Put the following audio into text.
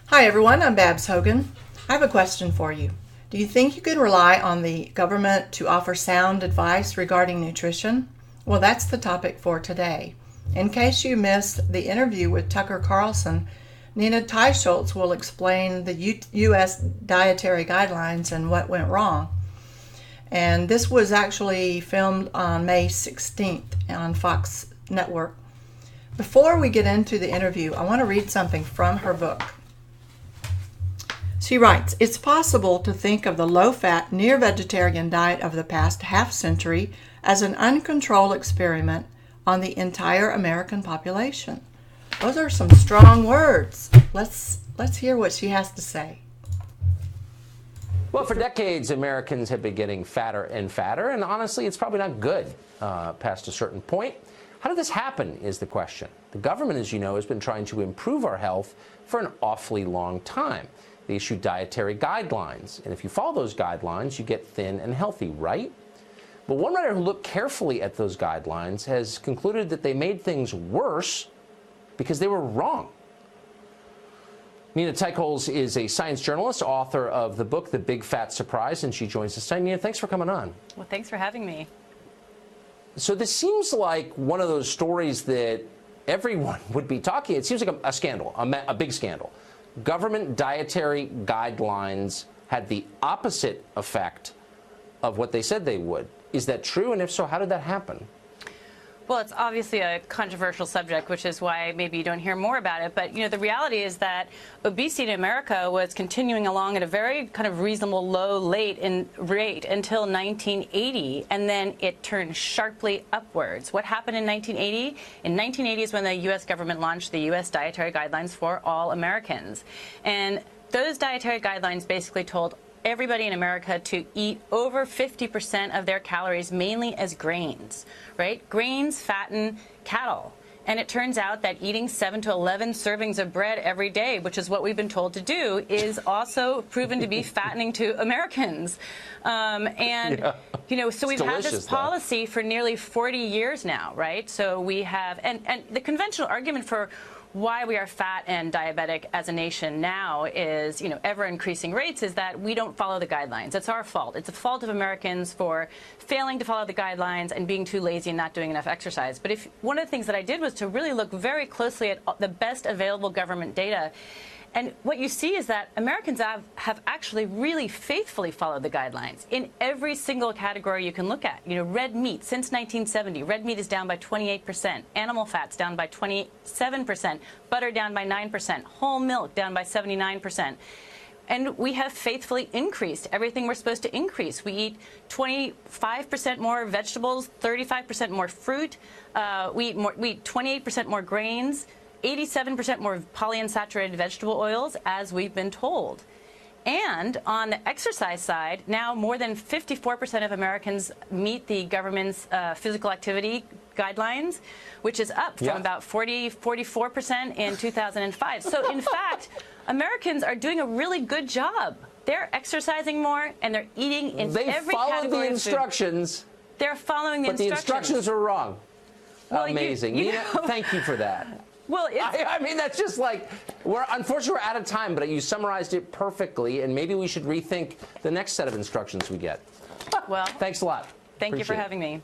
Hi everyone, I'm Babs Hogan. I have a question for you. Do you think you can rely on the government to offer sound advice regarding nutrition? Well, that's the topic for today. In case you missed the interview with Tucker Carlson, Nina Teicholz will explain the U.S. dietary guidelines and what went wrong. And this was actually filmed on May 16th on Fox Network. Before we get into the interview, I want to read something from her book. She writes, "It's possible to think of the low-fat, near-vegetarian diet of the past half-century as an uncontrolled experiment on the entire American population." Those are some strong words. Let's hear what she has to say. Well, for decades, Americans have been getting fatter and fatter, and honestly, it's probably not good past a certain point. How did this happen is the question. The government, as you know, has been trying to improve our health for an awfully long time. They issue dietary guidelines, and if you follow those guidelines, you get thin and healthy, right? But one writer who looked carefully at those guidelines has concluded that they made things worse because they were wrong. Nina Teicholz is a science journalist, author of the book, The Big Fat Surprise, and she joins us today. Nina, thanks for coming on. Well, thanks for having me. So this seems like one of those stories that everyone would be talking. It seems like a scandal, a big scandal. Government dietary guidelines had the opposite effect of what they said they would. Is that true? And if so, how did that happen? Well, it's obviously a controversial subject, which is why maybe you don't hear more about it. But, you know, the reality is that obesity in America was continuing along at a very kind of reasonable low rate until 1980, and then it turned sharply upwards. What happened in 1980? In 1980 is when the U.S. government launched the U.S. dietary guidelines for all Americans. And those dietary guidelines basically told everybody in America to eat over 50% of their calories mainly as grains, right? Grains fatten cattle. And it turns out that eating 7 to 11 servings of bread every day, which is what we've been told to do, is also proven to be fattening to Americans. You know, so we've had this policy for nearly 40 years now, right? So we have, and the conventional argument for why we are fat and diabetic as a nation now is, you know, ever-increasing rates, is that we don't follow the guidelines. It's our fault. It's the fault of Americans for failing to follow the guidelines and being too lazy and not doing enough exercise. But one of the things that I did was to really look very closely at the best available government data. And what you see is that Americans have actually really faithfully followed the guidelines in every single category you can look at. You know, red meat, since 1970, red meat is down by 28%, animal fats down by 27%, butter down by 9%, whole milk down by 79%. And we have faithfully increased everything we're supposed to increase. We eat 25% more vegetables, 35% more fruit, we eat 28% more grains, 87% more polyunsaturated vegetable oils, as we've been told. And on the exercise side, now more than 54% of Americans meet the government's physical activity guidelines, which is up from about 44% in 2005. So, in fact, Americans are doing a really good job. They're exercising more, and they're eating in every category. They followed the instructions. They're following the instructions. But the instructions are wrong. Well, amazing. Nina, thank you for that. Well, I mean, that's just like, unfortunately, we're out of time, but you summarized it perfectly, and maybe we should rethink the next set of instructions we get. Well, thanks a lot. Thank you for having me.